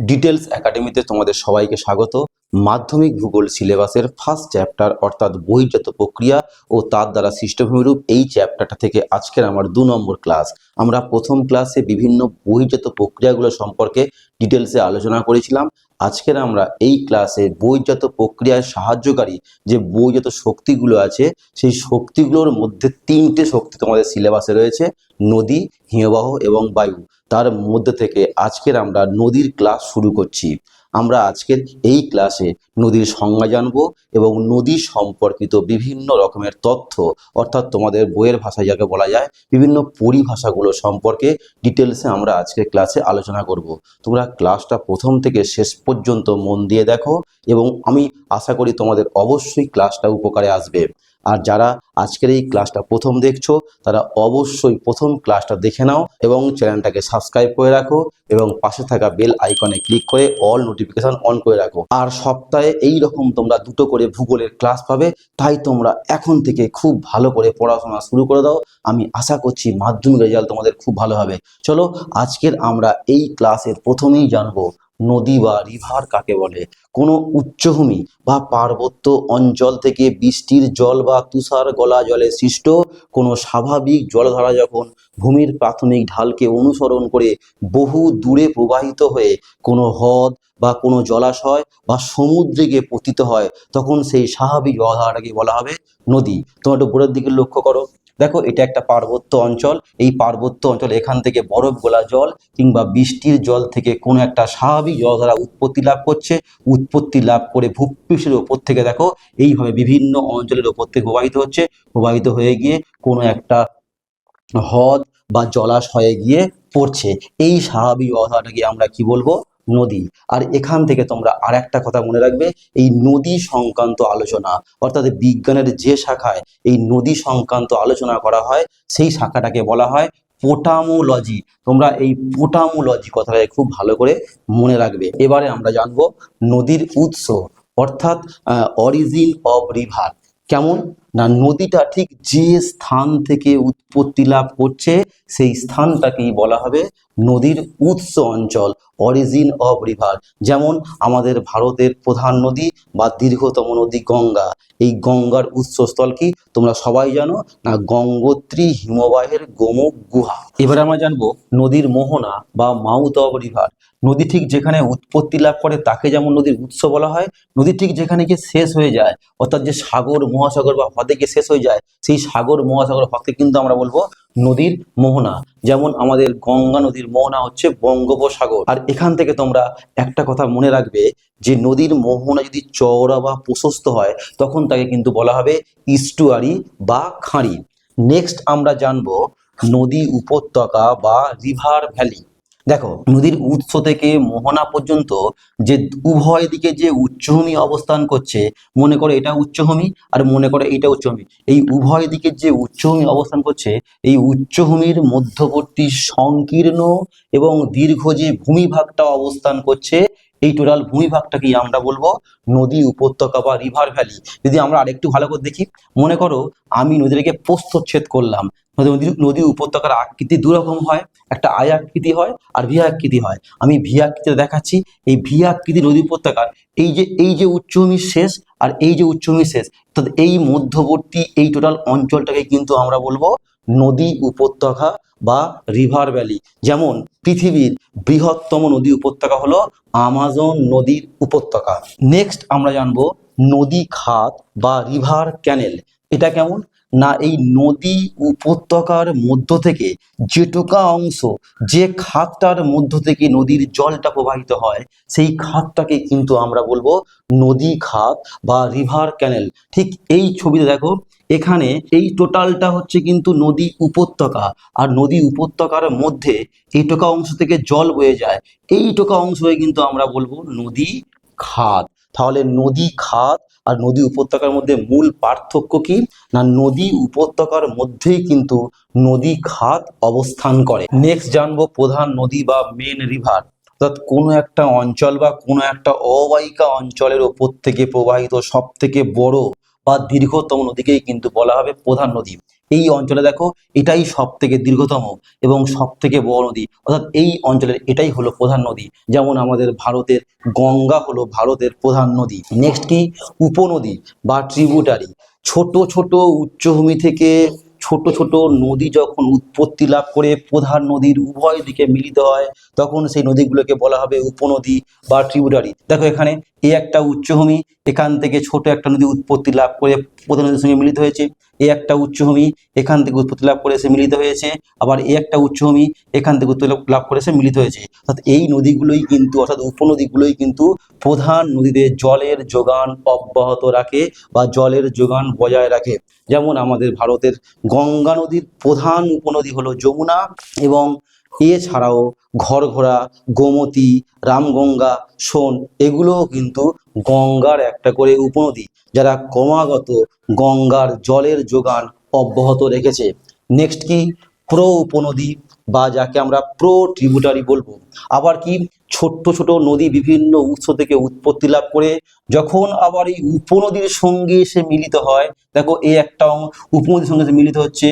Details একাডেমিতে তোমাদের সবাইকে স্বাগত। মাধ্যমিক ভূগোল সিলেবাসের ফার্স্ট চ্যাপ্টার অর্থাৎ বহির্জাত প্রক্রিয়া ও তার দ্বারা সৃষ্ট ভূমিরূপ, এই চ্যাপ্টারটা থেকে আজকের আমার 2 নম্বর ক্লাস। আমরা প্রথম ক্লাসে বিভিন্ন বহির্জাত প্রক্রিয়াগুলো সম্পর্কে ডিটেলসে আলোচনা করেছিলাম। আজকের আমরা এই ক্লাসে বহির্জাত প্রক্রিয়ায় সাহায্যকারী যে বহির্জাত শক্তিগুলো আছে, সেই শক্তিগুলোর মধ্যে 3টে শক্তি তোমাদের সিলেবাসে রয়েছে: নদী, হিমবাহ এবং বায়ু। তার মধ্যে থেকে আজকের আমরা নদীর ক্লাস শুরু করছি। আমরা আজকের এই ক্লাসে নদীর সংজ্ঞা জানব এবং নদী সম্পর্কিত বিভিন্ন রকমের তথ্য, অর্থাৎ তোমাদের বইয়ের ভাষায় যাকে বলা যায় বিভিন্ন পরিভাষাগুলো সম্পর্কে ডিটেলসে আমরা আজকের ক্লাসে আলোচনা করব। তোমরা ক্লাসটা প্রথম থেকে শেষ পর্যন্ত মন দিয়ে দেখো এবং আমি আশা করি তোমাদের অবশ্যই ক্লাসটা উপকারে আসবে। আর যারা আজকের এই ক্লাসটা প্রথম দেখছো তারা অবশ্যই প্রথম ক্লাসটা দেখে নাও এবং চ্যানেলটাকে সাবস্ক্রাইব করে রাখো এবং পাশে থাকা বেল আইকনে ক্লিক করে অল নোটিফিকেশন অন করে রাখো। আর সপ্তাহে এই রকম তোমরা 2টো করে ভূগোলের ক্লাস পাবে, তাই তোমরা এখন থেকে খুব ভালো করে পড়াশোনা শুরু করে দাও। আমি আশা করছি মাধ্যমিক রেজাল্ট তোমাদের খুব ভালো হবে। চলো আজকের আমরা এই ক্লাসের প্রথমেই জানবো নদী বা রিভার কাকে বলে। কোনো উচ্চভূমি বা পার্বত্য অঞ্চল থেকে বৃষ্টির জল বা তুষার গলা জলে সৃষ্ট কোনো স্বাভাবিক জলধারা যখন ভূমির প্রাথমিক ঢালকে অনুসরণ করে বহু দূরে প্রবাহিত হয়ে কোনো হ্রদ বা কোনো জলাশয় বা সমুদ্রে গিয়ে পতিত হয়, তখন সেই স্বাভাবিক জলধারাটাকে বলা হবে নদী। তোমরা একটু বোর্ডের দিকে লক্ষ্য করো, দেখো এটা একটা পার্বত্য অঞ্চল। এই পার্বত্য অঞ্চল এখান থেকে বরফ গোলা জল কিংবা বৃষ্টির জল থেকে কোনো একটা স্বাভাবিক জলধারা উৎপত্তি লাভ করছে। উৎপত্তি লাভ করে ভূপৃষ্ঠের ওপর থেকে দেখো এইভাবে বিভিন্ন অঞ্চলের ওপর থেকে প্রবাহিত হয়ে গিয়ে কোনো একটা হ্রদ বা জলাশয়ে গিয়ে পড়ছে। এই স্বাভাবিক জলধারাটাকে আমরা কি বলবো? নদী। আর এখান থেকে তোমরা আর একটা কথা মনে রাখবে, এই নদী সংক্রান্ত আলোচনা অর্থাৎ বিজ্ঞানের যে শাখায় এই নদী সংক্রান্ত আলোচনা করা হয় সেই শাখাটাকে বলা হয় পোটামোলজি। তোমরা এই পোটামোলজি কথাটাকে খুব ভালো করে মনে রাখবে। এবারে আমরা জানবো নদীর উৎস অর্থাৎ অরিজিন অফ রিভার। কেমন না, নদীটা ঠিক যে স্থান থেকে উৎপত্তি লাভ করছে সেই স্থানটাকেই বলা হবে নদীর উৎস অঞ্চল, অরিজিন অফ রিভার। যেমন আমাদের ভারতের প্রধান নদী বা দীর্ঘতম নদী গঙ্গা। এই গঙ্গার উৎসস্থল কি তোমরা সবাই জানো না? গঙ্গোত্রী হিমবাহের গোমুখ গুহা। এবারে আমরা জানবো নদীর মোহনা বা মাউথ অফ রিভার। নদী ঠিক যেখানে উৎপত্তি লাভ করে তাকে যেমন নদীর উৎস বলা হয়, নদী ঠিক যেখানে গিয়ে শেষ হয়ে যায় অর্থাৎ যে সাগর মহাসাগর বা হ্রদে গিয়ে শেষ হয়ে যায়, সেই সাগর মহাসাগর হ্রদকে কিন্তু আমরা বলবো নদীর মোহনা। যেমন আমাদের গঙ্গা নদীর মোহনা হচ্ছে বঙ্গোপসাগর। আর এখান থেকে তোমরা একটা কথা মনে রাখবে যে নদীর মোহনা যদি চওড়া বা প্রশস্ত হয় তখন তাকে কিন্তু বলা হবে ইস্টুয়ারি বা খাঁড়ি। নেক্সট আমরা জানবো নদী উপত্যকা বা রিভার ভ্যালি। দেখো নদীর উৎস থেকে মোহনা পর্যন্ত যে উভয় দিকে যে উচ্চভূমি অবস্থান করছে, মনে করো এটা উচ্চভূমি আর মনে করো এটা উচ্চভূমি, এই উভয় দিকে যে উচ্চভূমি অবস্থান করছে এই উচ্চভূমির মধ্যবর্তী সংকীর্ণ এবং দীর্ঘ যে ভূমিভাগটা অবস্থান করছে, এই টোটাল ভূমিভাগটাকেই আমরা বলবো নদী উপত্যকা বা রিভার ভ্যালি। যদি আমরা আরেকটু ভালো করে দেখি, মনে করো আমি নদীটাকে প্রস্থচ্ছেদ করলাম। নদী উপত্যকার আকৃতি দুরকম হয়, একটা আই আকৃতি হয় আর ভি আকৃতি হয়। আমি ভি আকৃতিতে দেখাচ্ছি। এই ভি আকৃতি নদী উপত্যকার এই যে উচ্চভূমির শেষ আর এই যে উচ্চভূমির শেষ, অর্থাৎ এই মধ্যবর্তী এই টোটাল অঞ্চলটাকে কিন্তু আমরা বলবো নদী উপত্যকা বা রিভার ভ্যালি। যেমন পৃথিবীর বৃহত্তম নদী উপত্যকা হলো আমাজন নদীর উপত্যকা। নেক্সট আমরা জানবো নদী খাত বা রিভার ক্যানেল। এটা কেমন না, এই নদী উপত্যকার মধ্য থেকে যেটুকা অংশ, যে খাতটার মধ্য থেকে নদীর জলটা প্রবাহিত হয় সেই খাতটাকে কিন্তু আমরা বলবো নদী খাত বা রিভার ক্যানেল। ঠিক এই ছবিতে দেখো, এখানে এই টোটালটা হচ্ছে কিন্তু নদী উপত্যকা, আর নদী উপত্যকার মধ্যে এইটুকা অংশ থেকে জল বয়ে যায়, এইটুকা অংশ হয়ে কিন্তু আমরা বলবো নদী খাত। তাহলে নদী খাত আর নদী উপত্যকার মধ্যে মূল পার্থক্য কি না, নদী উপত্যকার মধ্যেই কিন্তু নদী খাত অবস্থান করে। নেক্সট জানবো প্রধান নদী বা মেন রিভার। অর্থাৎ কোনো একটা অঞ্চল বা কোনো একটা অববাহিকা অঞ্চলের ওপর থেকে প্রবাহিত সব থেকে বড় বা দীর্ঘতম নদীকেই কিন্তু বলা হবে প্রধান নদী। এই অঞ্চলে দেখো এটাই সব থেকে দীর্ঘতম এবং সব থেকে বড় নদী, অর্থাৎ এই অঞ্চলের এটাই হলো প্রধান নদী। যেমন আমাদের ভারতের গঙ্গা হলো ভারতের প্রধান নদী। নেক্সট কি, উপনদী বা ট্রিবিউটারি। ছোট ছোট উচ্চভূমি থেকে ছোট ছোট নদী যখন উৎপত্তি লাভ করে প্রধান নদীর উভয় দিকে মিলিত হয়, তখন সেই নদীগুলোকে বলা হবে উপনদী বা ট্রিবিউটারি। দেখো এখানে এই একটা উচ্চভূমি, এখান থেকে ছোট একটা নদী উৎপত্তি লাভ করে প্রধান নদীর সঙ্গে মিলিত হয়েছে। এই একটা উচ্চভূমি এখান থেকে উৎপত্তি লাভ করে এসে মিলিত হয়েছে, আবার এই একটা উচ্চভূমি এখান থেকে উৎপত্তি লাভ করে এসে মিলিত হয়েছে। অর্থাৎ এই নদীগুলোই কিন্তু, অর্থাৎ উপনদীগুলোই কিন্তু প্রধান নদীতে জলের যোগান অব্যাহত রাখে বা জলের যোগান বজায় রাখে। যেমন আমাদের ভারতের গঙ্গা নদীর প্রধান উপনদী হলো যমুনা, এবং এছাড়াও ঘরঘরা, গোমতী, রামগঙ্গা, সোন এগুলোও কিন্তু গঙ্গার একটা করে উপনদী, যারা ক্রমাগত গঙ্গার জলের যোগান অব্যাহত রেখেছে। নেক্সট কি, প্রো উপনদী বা যাকে আমরা প্রো ট্রিবিউটারি বলবো। আবার কি, ছোট্ট ছোট নদী বিভিন্ন উৎস থেকে উৎপত্তি লাভ করে যখন আবার এই উপনদীর সঙ্গে এসে মিলিত হয়, দেখো এই একটা উপনদীর সঙ্গে এসে মিলিত হচ্ছে,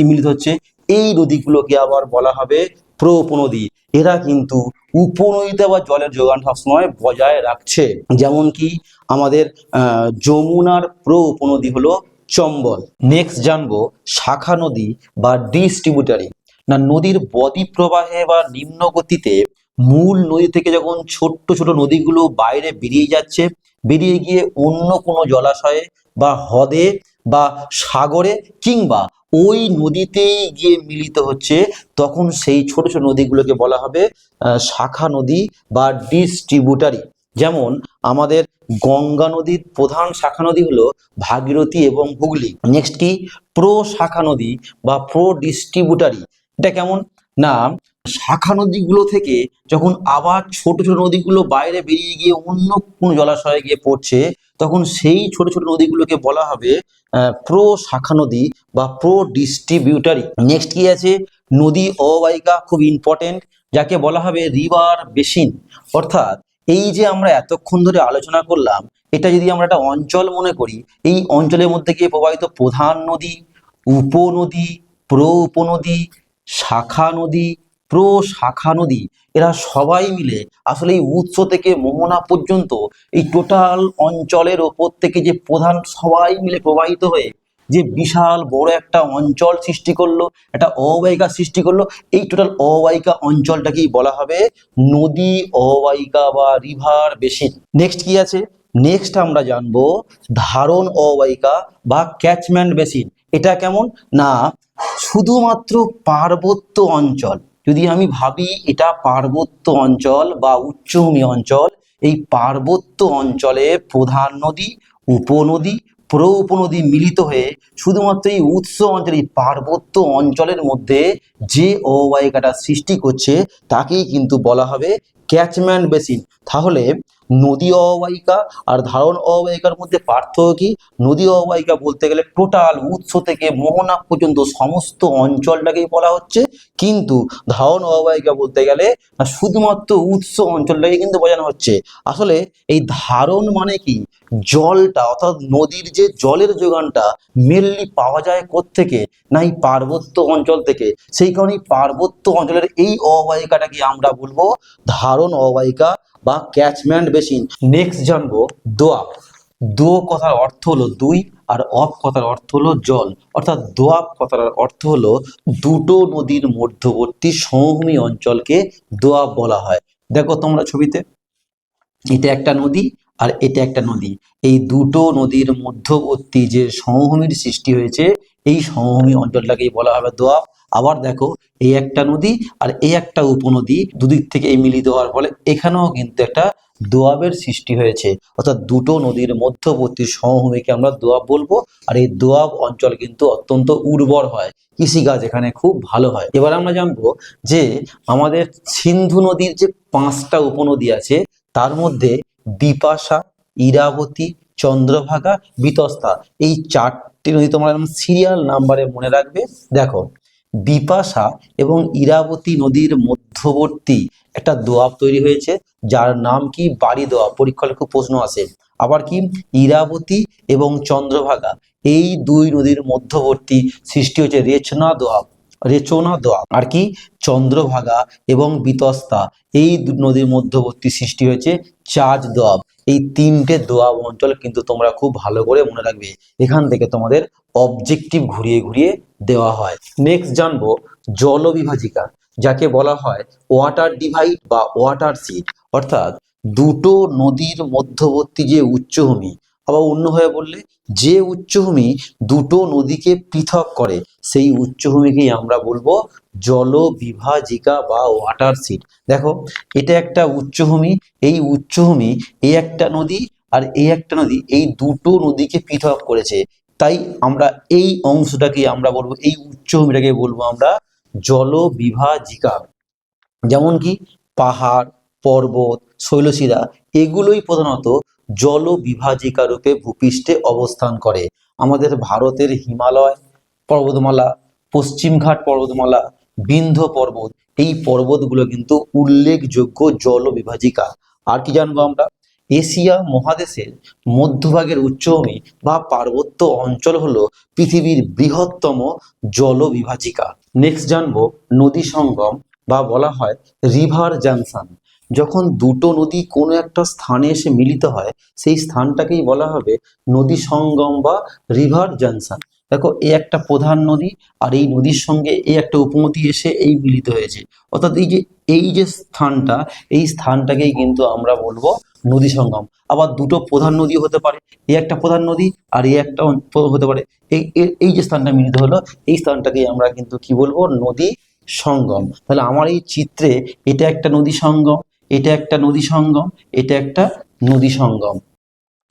মিলিত হচ্ছে, এই নদীগুলোকে আবার বলা হবে প্রো উপনদী। এরা কিন্তু উপনদীতে আবার জলের যোগান সবসময় বজায় রাখছে। যেমন কি আমাদের যমুনার প্রো উপনদী হলো চম্বল। নেক্সট জানবো শাখা নদী বা ডিস্ট্রিবিউটারি। না, নদীর বদ্বীপ প্রবাহে বা নিম্ন গতিতে মূল নদী থেকে যখন ছোট্ট ছোট নদীগুলো বাইরে বেরিয়ে যাচ্ছে, বেরিয়ে গিয়ে অন্য কোনো জলাশয়ে বা হ্রদে বা সাগরে কিংবা ওই নদীতেই গিয়ে মিলিত হচ্ছে, তখন সেই ছোট ছোট নদীগুলোকে বলা হবে শাখা নদী বা ডিস্ট্রিবিউটারি। যেমন আমাদের গঙ্গা নদীর প্রধান শাখা নদী হলো ভাগীরথী এবং হুগলি। নেক্সট কি, প্রো শাখা নদী বা প্রো ডিস্ট্রিবিউটারি। এটা কেমন না, শাখা নদীগুলো থেকে যখন আবার ছোট ছোট নদীগুলো বাইরে বেরিয়ে গিয়ে অন্য কোনো জলাশয়ে গিয়ে পড়ছে, তখন সেই ছোট ছোট নদীগুলোকে বলা হবে প্রো শাখা নদী বা প্রো ডিস্ট্রিবিউটারি। নেক্সট কি আছে, নদী অববাহিকা, খুব ইম্পর্টেন্ট, যাকে বলা হবে রিভার বেসিন। অর্থাৎ এই যে আমরা এতক্ষণ ধরে আলোচনা করলাম, এটা যদি আমরা একটা অঞ্চল মনে করি, এই অঞ্চলের মধ্যে গিয়ে প্রবাহিত প্রধান নদী, উপনদী, প্রো উপনদী, শাখা নদী, প্রো শাখা নদী, এরা সবাই মিলে আসলে এই উৎস থেকে মোহনা পর্যন্ত এই টোটাল অঞ্চলের ওপর থেকে যে প্রধান সবাই মিলে প্রবাহিত হয়ে যে বিশাল বড় একটা অঞ্চল সৃষ্টি করলো, একটা অববাহিকা সৃষ্টি করলো, এই টোটাল অববাহিকা অঞ্চলটাকেই বলা হবে নদী অববাহিকা বা রিভার বেসিন। নেক্সট কি আছে, নেক্সট আমরা জানবো ধারণ অববাহিকা বা ক্যাচমেন্ট বেসিন। এটা কেমন না, শুধুমাত্র পার্বত্য অঞ্চল, যদি আমি ভাবি এটা পার্বত্য অঞ্চল বা উচ্চভূমি অঞ্চল, এই পার্বত্য অঞ্চলে প্রধান নদী, উপনদী, প্রো উপনদী মিলিত হয়ে শুধুমাত্র এই উৎস অঞ্চল, এই পার্বত্য অঞ্চলের মধ্যে যে অববাহিকাটা সৃষ্টি করছে তাকেই কিন্তু বলা হবে ক্যাচমেন্ট বেসিন। তাহলে নদী অববাহিকা আর ধারণ অববাহিকার মধ্যে পার্থক্য কি? নদী অববাহিকা বলতে গেলে টোটাল উৎস থেকে মোহনা পর্যন্ত সমস্ত অঞ্চলটাকেই বলা হচ্ছে, কিন্তু ধারণ অববাহিকা বলতে গেলে শুধুমাত্র উৎস অঞ্চলটাকে কিন্তু বোঝানো হচ্ছে। আসলে এই ধারণ মানে কি, জলটা অর্থাৎ নদীর যে জলের যোগানটা মেনলি পাওয়া যায় কোত্থেকে, না এই পার্বত্য অঞ্চল থেকে। সেই কারণেই পার্বত্য অঞ্চলের এই অববাহিকাটাকে আমরা বলবো ধারণ অববাহিকা বা ক্যাচমেন্ট বেসিন। নেক্সট জানবো দোয়াব। দো কথার অর্থ হলো দুই, আর অব কথার অর্থ হলো জল। অর্থাৎ দোয়াব কথার অর্থ হলো দুটো নদীর মধ্যবর্তী সমভূমি অঞ্চলকে দোয়াব বলা হয়। দেখো তোমরা ছবিতে, এটা একটা নদী আর এটা একটা নদী, এই দুটো নদীর মধ্যবর্তী যে সমভূমির সৃষ্টি হয়েছে, এই সমভূমি অঞ্চলটাকেই বলা হবে দোয়াব। আবার দেখো এই একটা নদী আর এই একটা উপনদী, দুদিক থেকে এই মিলিত হওয়ার ফলে এখানেও কিন্তু একটা দোয়াবের সৃষ্টি হয়েছে। অর্থাৎ দুটো নদীর মধ্যবর্তী সমভূমিকে আমরা দোয়াব বলবো। আর এই দোয়াব অঞ্চল কিন্তু অত্যন্ত উর্বর হয়, কৃষিকাজ এখানে খুব ভালো হয়। এবার আমরা জানবো যে আমাদের সিন্ধু নদীর যে 5টা উপনদী আছে, তার মধ্যে বিপাশা, ইরাবতী, চন্দ্রভাগা, বিতস্তা, এই 4টি নদী তোমরা সিরিয়াল নাম্বারে মনে রাখবে। দেখো বিপাশা এবং ইরাবতী নদীর মধ্যবর্তী একটা দোয়াব তৈরি হয়েছে, যার নাম কি বাড়ি দোয়াব, পরীক্ষায় খুব প্রশ্ন আসে। আবার কি ইরাবতী এবং চন্দ্রভাগা, এই দুই নদীর মধ্যবর্তী সৃষ্টি হচ্ছে রেচনা দোয়াব আর কি চন্দ্রভাগা এবং বিতস্তা, এই নদীর মধ্যবর্তী সৃষ্টি হয়েছে চাচ দোয়াব। এই তিনটে দোয়াব অঞ্চল কিন্তু তোমরা খুব ভালো করে মনে রাখবে, এখান থেকে তোমাদের অবজেক্টিভ ঘুরিয়ে ঘুরিয়ে দেওয়া হয়। নেক্সট জানবো জলবিভাজিকা, যাকে বলা হয় ওয়াটার ডিভাইড বা ওয়াটার সিড, অর্থাৎ দুটো নদীর মধ্যবর্তী যে উচ্চভূমি, আবার অন্যভাবে বললে যে উচ্চভূমি দুটো নদীকে পৃথক করে সেই উচ্চভূমিকেই আমরা বলবো জলবিভাজিকা বা ওয়াটার সিড। দেখো এটা একটা উচ্চভূমি, এই উচ্চভূমি এই একটা নদী আর এই একটা নদী, এই দুটো নদীকে পৃথক করেছে, তাই আমরা এই অংশটাকে আমরা বলবো, এই উচ্চভূমিটাকে বলবো আমরা জলবিভাজিকা। যেমন কি পাহাড়, পর্বত, শৈলশিরা এগুলোই প্রধানত জলবিভাজিকা রূপে ভূপৃষ্ঠে অবস্থান করে। আমাদের ভারতের হিমালয় পর্বতমালা, পশ্চিমঘাট পর্বতমালা, বিন্ধ্য পর্বত, এই পর্বতগুলো কিন্তু উল্লেখযোগ্য জলবিভাজিকা। আর কি জানবো আমরা, এশিয়া মহাদেশের মধ্যভাগের উচ্চভূমি বা পার্বত্য অঞ্চল হলো পৃথিবীর বৃহত্তম জলবিভাজিকা। নেক্সট জানবো নদী সঙ্গম বা বলা হয় রিভার জাংশন। যখন দুটো নদী কোনো একটা স্থানে এসে মিলিত হয় সেই স্থানটাকেই বলা হবে নদী সঙ্গম বা রিভার জাংশন। দেখো এই একটা প্রধান নদী আর এই নদীর সঙ্গে এই একটা উপনদী এসে এই মিলিত হয়েছে, অর্থাৎ এই যে স্থানটা, এই স্থানটাকেই কিন্তু আমরা বলবো নদী সঙ্গম। আবার দুটো প্রধান নদী হতে পারে, এই একটা প্রধান নদী আর এই একটা হতে পারে, এই যে স্থানটা মিলিত হলো এই স্থানটাকেই আমরা কিন্তু কি বলবো নদী সঙ্গম। তাহলে আমার এই চিত্রে এটা একটা নদী সঙ্গম, এটা একটা নদী সঙ্গম, এটা একটা নদী সঙ্গম।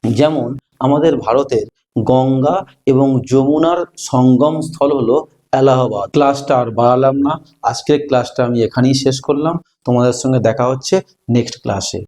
যেমন আমাদের ভারতের গঙ্গা এবং যমুনার সঙ্গম স্থল হলো এলাহাবাদ। ক্লাসটা আর বাড়ালাম না, আজকের ক্লাসটা আমি এখানেই শেষ করলাম। তোমাদের সঙ্গে দেখা হচ্ছে নেক্সট ক্লাসে।